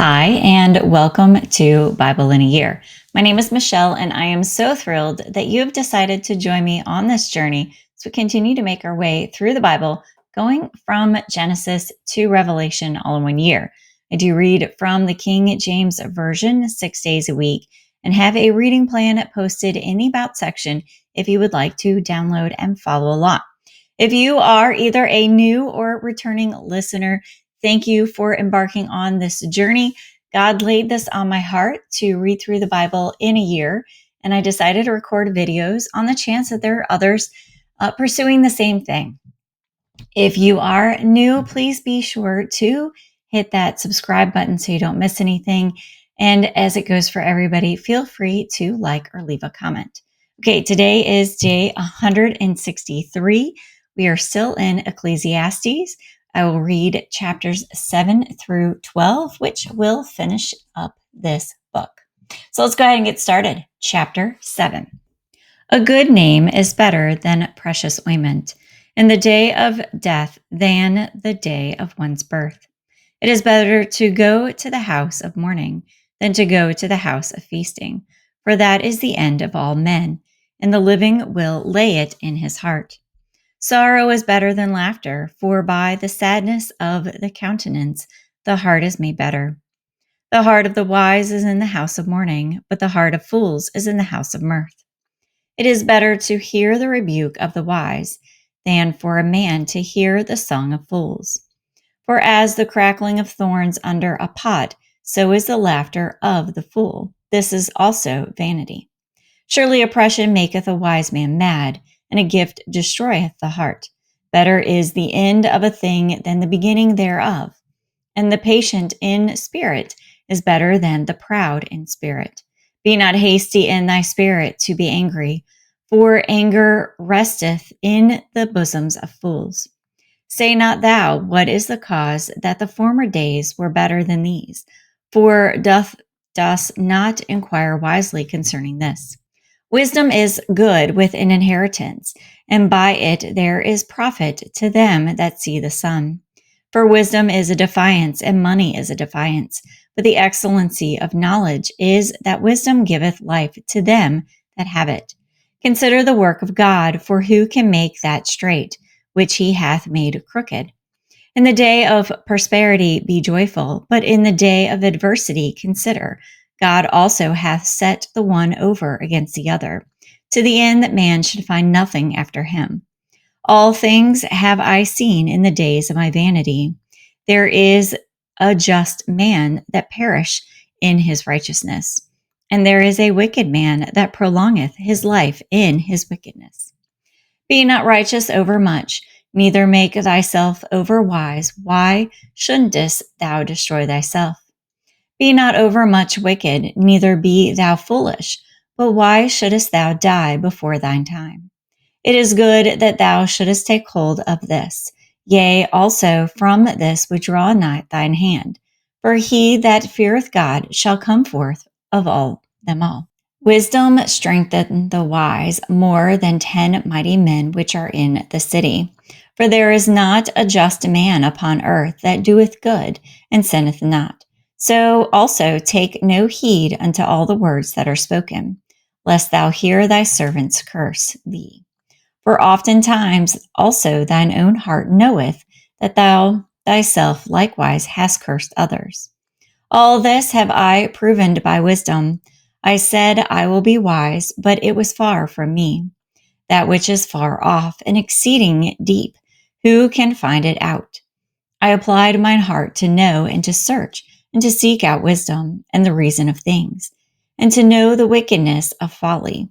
Hi, and welcome to Bible in a Year. My name is Michelle, and I am so thrilled that you have decided to join me on this journey as we continue to make our way through the Bible, going from Genesis to Revelation all in one year. I do read from the King James Version 6 days a week and have a reading plan posted in the About section if you would like to download and follow along. If you are either a new or returning listener, thank you for embarking on this journey. God laid this on my heart to read through the Bible in a year, and I decided to record videos on the chance that there are others pursuing the same thing. If you are new, please be sure to hit that subscribe button so you don't miss anything. And as it goes for everybody, feel free to like or leave a comment. Okay, today is day 163. We are still in Ecclesiastes. I will read chapters 7 through 12, which will finish up this book. So let's go ahead and get started. Chapter 7. A good name is better than precious ointment in the day of death than the day of one's birth. It is better to go to the house of mourning than to go to the house of feasting, for that is the end of all men, and the living will lay it in his heart. Sorrow is better than laughter, for by the sadness of the countenance the heart is made better. The heart of the wise is in the house of mourning, but the heart of fools is in the house of mirth. It is better to hear the rebuke of the wise than for a man to hear the song of fools. For as the crackling of thorns under a pot, so is the laughter of the fool. This is also vanity. Surely oppression maketh a wise man mad, and a gift destroyeth the heart. Better is the end of a thing than the beginning thereof. And the patient in spirit is better than the proud in spirit. Be not hasty in thy spirit to be angry, for anger resteth in the bosoms of fools. Say not thou, what is the cause that the former days were better than these? For dost not inquire wisely concerning this. Wisdom is good with an inheritance, and by it there is profit to them that see the sun. For wisdom is a defiance, and money is a defiance. But the excellency of knowledge is that wisdom giveth life to them that have it. Consider the work of God, for who can make that straight, which he hath made crooked? In the day of prosperity be joyful, but in the day of adversity consider. God also hath set the one over against the other, to the end that man should find nothing after him. All things have I seen in the days of my vanity. There is a just man that perish in his righteousness, and there is a wicked man that prolongeth his life in his wickedness. Be not righteous over much, neither make thyself over wise. Why shouldest thou destroy thyself? Be not overmuch wicked, neither be thou foolish. But why shouldest thou die before thine time? It is good that thou shouldest take hold of this. Yea, also from this withdraw not thine hand. For he that feareth God shall come forth of all them all. Wisdom strengtheneth the wise more than 10 mighty men which are in the city. For there is not a just man upon earth that doeth good and sinneth not. So also take no heed unto all the words that are spoken, lest thou hear thy servants curse thee. For oftentimes also thine own heart knoweth that thou thyself likewise hast cursed others. All this have I proven by wisdom. I said, I will be wise, but it was far from me. That which is far off and exceeding deep, who can find it out? I applied mine heart to know and to search and to seek out wisdom and the reason of things, and to know the wickedness of folly,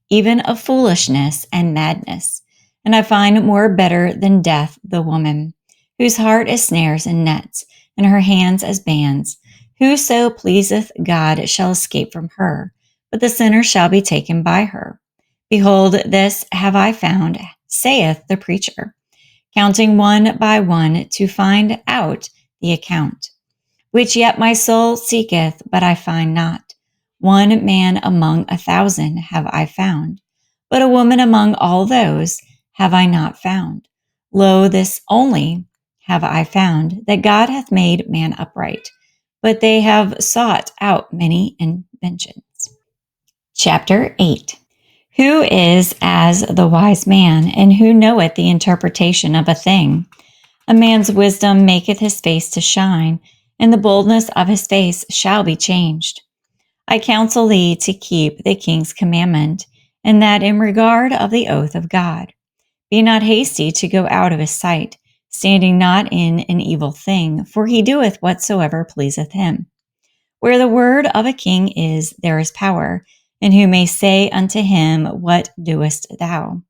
even of foolishness and madness. And I find more better than death the woman, whose heart is snares and nets, and her hands as bands. Whoso pleaseth God shall escape from her, but the sinner shall be taken by her. Behold, this have I found, saith the preacher, counting one by one to find out the account, which yet my soul seeketh, but I find not. One man among 1,000 have I found, but a woman among all those have I not found. Lo, this only have I found, that God hath made man upright, but they have sought out many inventions. Chapter 8. Who is as the wise man, and who knoweth the interpretation of a thing? A man's wisdom maketh his face to shine, and the boldness of his face shall be changed. I counsel thee to keep the king's commandment, and that in regard of the oath of God. Be not hasty to go out of his sight, standing not in an evil thing, for he doeth whatsoever pleaseth him. Where the word of a king is, there is power, and who may say unto him, What doest thou?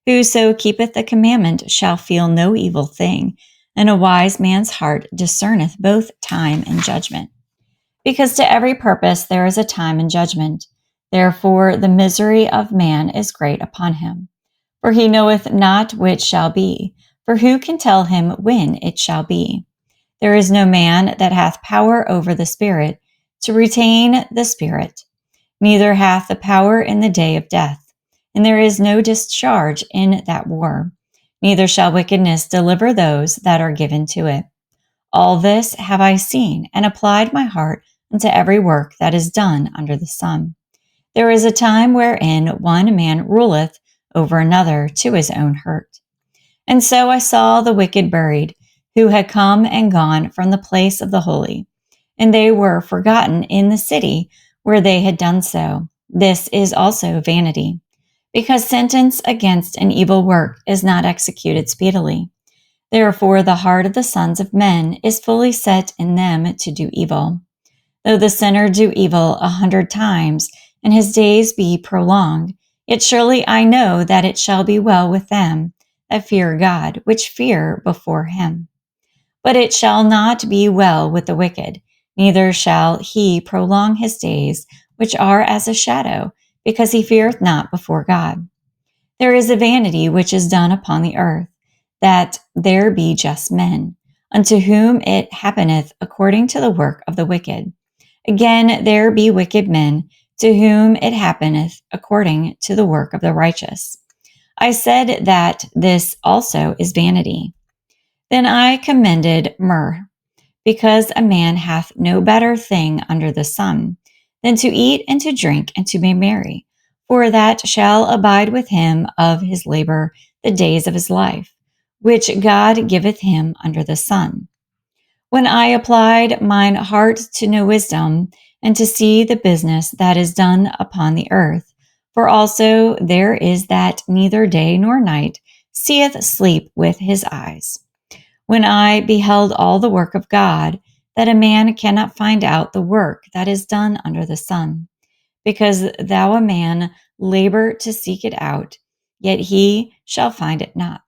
Whoso keepeth the commandment shall feel no evil thing, and a wise man's heart discerneth both time and judgment. Because to every purpose there is a time and judgment. Therefore the misery of man is great upon him. For he knoweth not which shall be, for who can tell him when it shall be? There is no man that hath power over the Spirit, to retain the Spirit, neither hath the power in the day of death, and there is no discharge in that war, neither shall wickedness deliver those that are given to it. All this have I seen, and applied my heart unto every work that is done under the sun. There is a time wherein one man ruleth over another to his own hurt. And so I saw the wicked buried, who had come and gone from the place of the holy, and they were forgotten in the city where they had done so. This is also vanity, because sentence against an evil work is not executed speedily. Therefore the heart of the sons of men is fully set in them to do evil. Though the sinner do evil 100 times, and his days be prolonged, yet surely I know that it shall be well with them that fear God, which fear before him. But it shall not be well with the wicked, neither shall he prolong his days, which are as a shadow, because he feareth not before God. There is a vanity which is done upon the earth, that there be just men, unto whom it happeneth according to the work of the wicked. Again, there be wicked men, to whom it happeneth according to the work of the righteous. I said that this also is vanity. Then I commended myrrh, because a man hath no better thing under the sun than to eat and to drink and to be merry, for that shall abide with him of his labor the days of his life, which God giveth him under the sun. When I applied mine heart to know wisdom, and to see the business that is done upon the earth, for also there is that neither day nor night seeth sleep with his eyes. When I beheld all the work of God, that a man cannot find out the work that is done under the sun, because thou a man labor to seek it out, yet he shall find it not.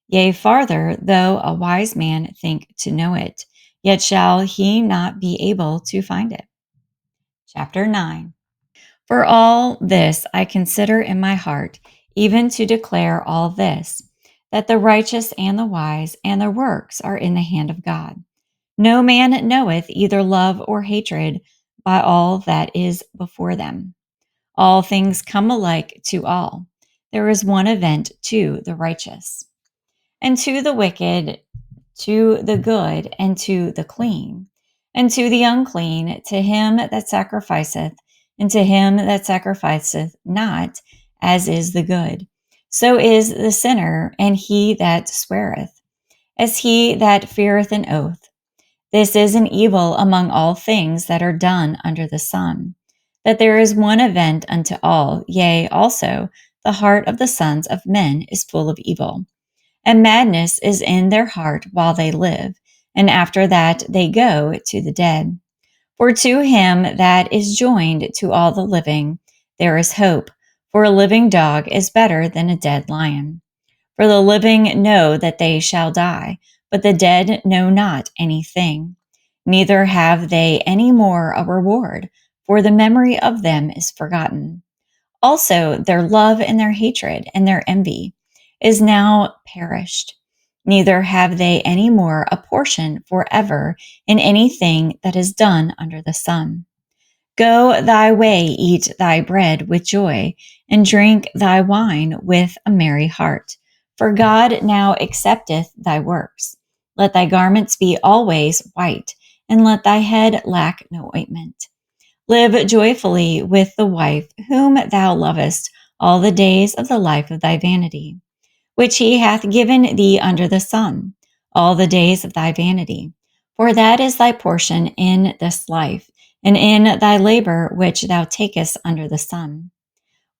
Yea, farther, though a wise man think to know it, yet shall he not be able to find it. Chapter 9. For all this I consider in my heart, even to declare all this, that the righteous and the wise and their works are in the hand of God. No man knoweth either love or hatred by all that is before them. All things come alike to all. There is one event to the righteous, and to the wicked, to the good, and to the clean, and to the unclean, to him that sacrificeth, and to him that sacrificeth not, as is the good. So is the sinner, and he that sweareth, as he that feareth an oath. This is an evil among all things that are done under the sun, that there is one event unto all, yea, also the heart of the sons of men is full of evil. And madness is in their heart while they live, and after that they go to the dead. For to him that is joined to all the living, there is hope, for a living dog is better than a dead lion. For the living know that they shall die, but the dead know not anything, neither have they any more a reward, for the memory of them is forgotten. Also, their love and their hatred and their envy is now perished. Neither have they any more a portion forever in anything that is done under the sun. Go thy way, eat thy bread with joy, and drink thy wine with a merry heart. For God now accepteth thy works. Let thy garments be always white, and let thy head lack no ointment. Live joyfully with the wife whom thou lovest all the days of the life of thy vanity, which he hath given thee under the sun, all the days of thy vanity. For that is thy portion in this life, and in thy labor which thou takest under the sun.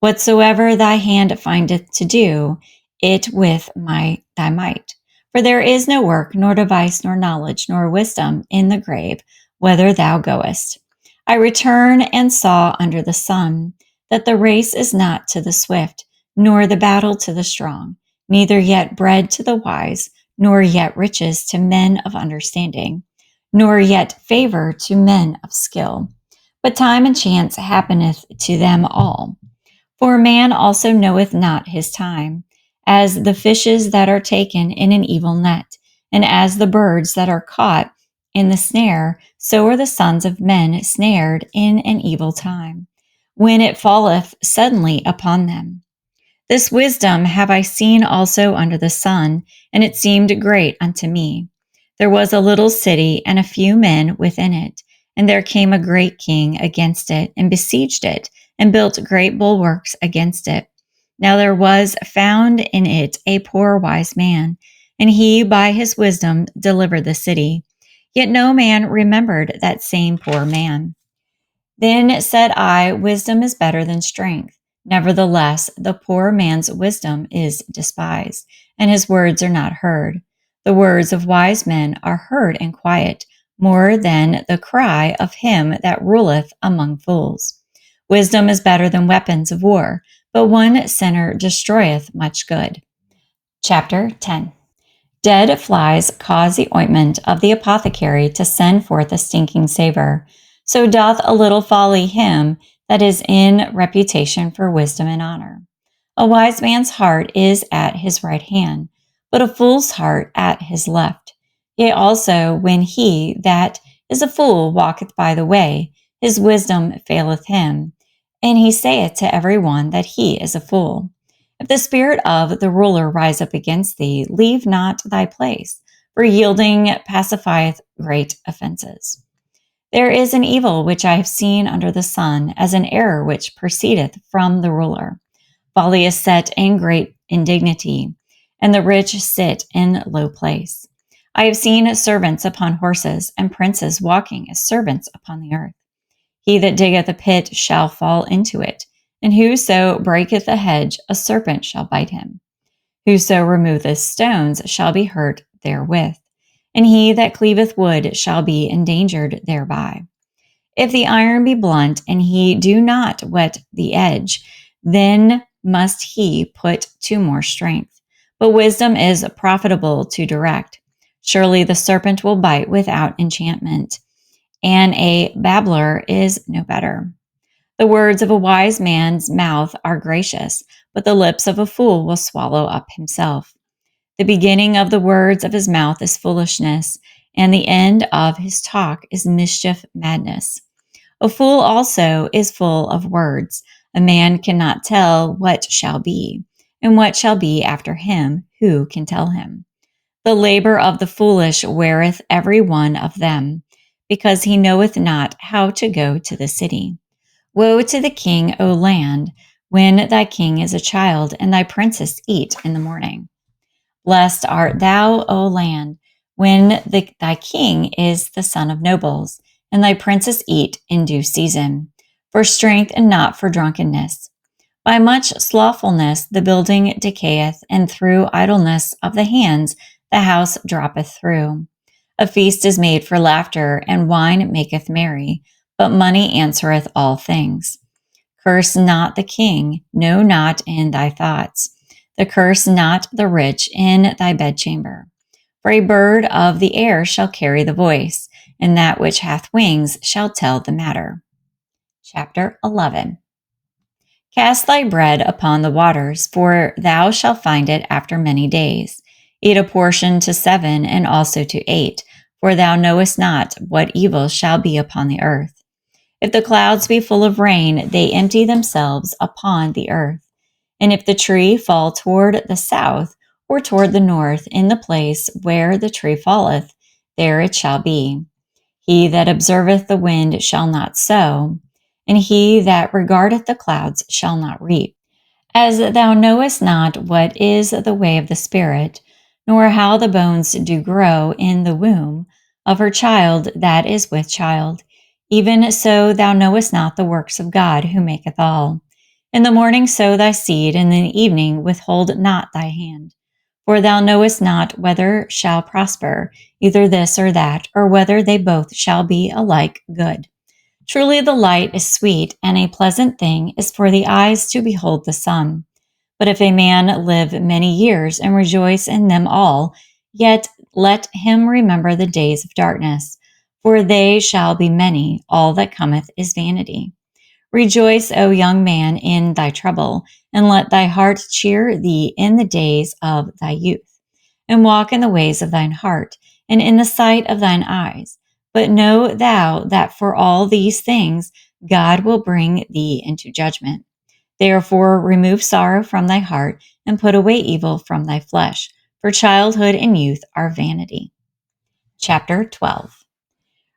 Whatsoever thy hand findeth to do, it with thy might. For there is no work, nor device, nor knowledge, nor wisdom in the grave, whither thou goest. I return and saw under the sun that the race is not to the swift, nor the battle to the strong, neither yet bread to the wise, nor yet riches to men of understanding, nor yet favor to men of skill. But time and chance happeneth to them all. For man also knoweth not his time, as the fishes that are taken in an evil net, and as the birds that are caught in the snare, so are the sons of men snared in an evil time, when it falleth suddenly upon them. This wisdom have I seen also under the sun, and it seemed great unto me. There was a little city, and a few men within it, and there came a great king against it, and besieged it, and built great bulwarks against it. Now there was found in it a poor wise man, and he by his wisdom delivered the city. Yet no man remembered that same poor man. Then said I, wisdom is better than strength. Nevertheless, the poor man's wisdom is despised, and his words are not heard. The words of wise men are heard in quiet, more than the cry of him that ruleth among fools. Wisdom is better than weapons of war, but one sinner destroyeth much good. Chapter 10. Dead flies cause the ointment of the apothecary to send forth a stinking savor. So doth a little folly him that is in reputation for wisdom and honor. A wise man's heart is at his right hand, but a fool's heart at his left. Yea, also when he that is a fool walketh by the way, his wisdom faileth him, and he saith to every one that he is a fool. If the spirit of the ruler rise up against thee, leave not thy place, for yielding pacifieth great offenses. There is an evil which I have seen under the sun, as an error which proceedeth from the ruler. Folly is set in great indignity, and the rich sit in low place. I have seen servants upon horses, and princes walking as servants upon the earth. He that diggeth a pit shall fall into it, and whoso breaketh a hedge, a serpent shall bite him. Whoso removeth stones shall be hurt therewith, and he that cleaveth wood shall be endangered thereby. If the iron be blunt, and he do not whet the edge, then must he put to more strength. But wisdom is profitable to direct. Surely the serpent will bite without enchantment, and a babbler is no better. The words of a wise man's mouth are gracious, but the lips of a fool will swallow up himself. The beginning of the words of his mouth is foolishness, and the end of his talk is mischief, madness. A fool also is full of words. A man cannot tell what shall be, and what shall be after him, who can tell him? The labor of the foolish weareth every one of them, because he knoweth not how to go to the city. Woe to the king, O land, when thy king is a child, and thy princes eat in the morning. Blessed art thou, O land, when thy king is the son of nobles, and thy princes eat in due season, for strength and not for drunkenness. By much slothfulness the building decayeth, and through idleness of the hands the house droppeth through. A feast is made for laughter, and wine maketh merry, but money answereth all things. Curse not the king, no, not in thy thoughts. The curse not the rich in thy bedchamber. For a bird of the air shall carry the voice, and that which hath wings shall tell the matter. Chapter 11. Cast thy bread upon the waters, for thou shalt find it after many days. Eat a portion to 7, and also to 8, for thou knowest not what evil shall be upon the earth. If the clouds be full of rain, they empty themselves upon the earth. And if the tree fall toward the south, or toward the north, in the place where the tree falleth, there it shall be. He that observeth the wind shall not sow, and he that regardeth the clouds shall not reap. As thou knowest not what is the way of the Spirit, nor how the bones do grow in the womb of her child that is with child, even so thou knowest not the works of God who maketh all. In the morning sow thy seed, and in the evening withhold not thy hand. For thou knowest not whether shall prosper, either this or that, or whether they both shall be alike good. Truly the light is sweet, and a pleasant thing is for the eyes to behold the sun. But if a man live many years and rejoice in them all, yet let him remember the days of darkness, for they shall be many. All that cometh is vanity. Rejoice, O young man, in thy trouble, and let thy heart cheer thee in the days of thy youth. And walk in the ways of thine heart, and in the sight of thine eyes. But know thou that for all these things God will bring thee into judgment. Therefore remove sorrow from thy heart, and put away evil from thy flesh, for childhood and youth are vanity. Chapter 12.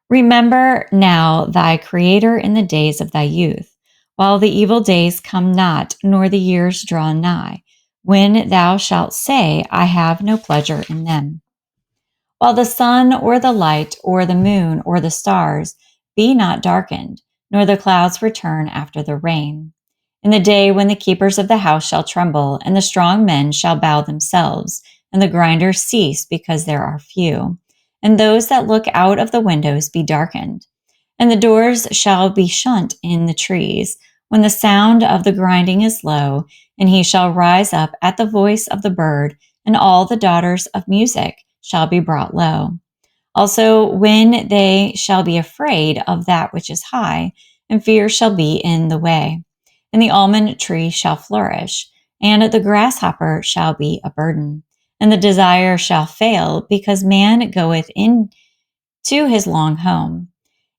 Remember now thy Creator in the days of thy youth, while the evil days come not, nor the years draw nigh, when thou shalt say, I have no pleasure in them. While the sun or the light or the moon or the stars be not darkened, nor the clouds return after the rain. In the day when the keepers of the house shall tremble, and the strong men shall bow themselves, and the grinders cease because there are few, and those that look out of the windows be darkened. And the doors shall be shut in the trees, when the sound of the grinding is low, and he shall rise up at the voice of the bird, and all the daughters of music shall be brought low. Also, when they shall be afraid of that which is high, and fear shall be in the way. And the almond tree shall flourish, and the grasshopper shall be a burden, and the desire shall fail, because man goeth into his long home.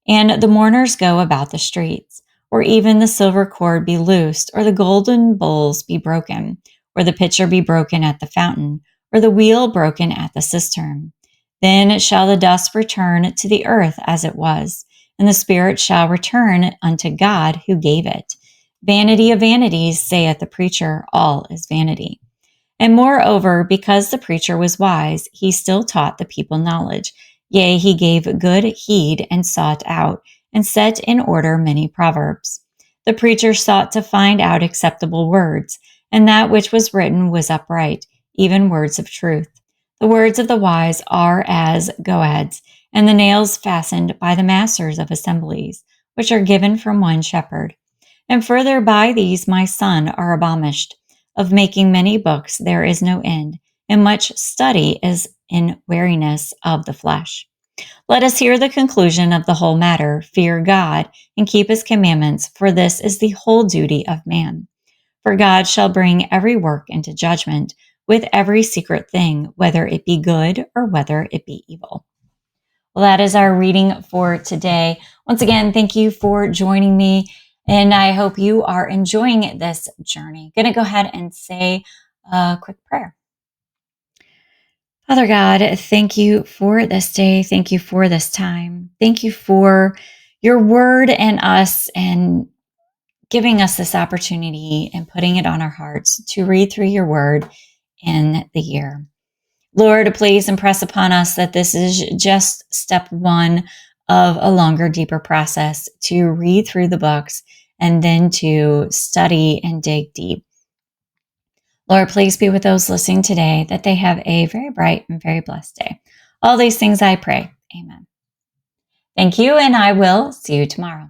And the mourners go about the streets, or even the silver cord be loosed, or the golden bowls be broken, or the pitcher be broken at the fountain, or the wheel broken at the cistern. Then shall the dust return to the earth as it was, and the spirit shall return unto God who gave it. Vanity of vanities, saith the preacher, all is vanity. And moreover, because the preacher was wise, he still taught the people knowledge. Yea, he gave good heed and sought out, and set in order many proverbs. The preacher sought to find out acceptable words, and that which was written was upright, even words of truth. The words of the wise are as goads, and the nails fastened by the masters of assemblies, which are given from one shepherd. And further by these, my son, are abomished. Of making many books there is no end, and much study is in weariness of the flesh. Let us hear the conclusion of the whole matter. Fear God, and keep his commandments, for this is the whole duty of man. For God shall bring every work into judgment, with every secret thing, whether it be good or whether it be evil. Well, that is our reading for today. Once again, thank you for joining me, and I hope you are enjoying this journey. I'm going to go ahead and say a quick prayer. Father God, thank you for this day. Thank you for this time. Thank you for your word and us, and giving us this opportunity and putting it on our hearts to read through your word in the year. Lord, please impress upon us that this is just step one of a longer, deeper process to read through the books and then to study and dig deep. Lord, please be with those listening today, that they have a very bright and very blessed day. All these things I pray. Amen. Thank you, and I will see you tomorrow.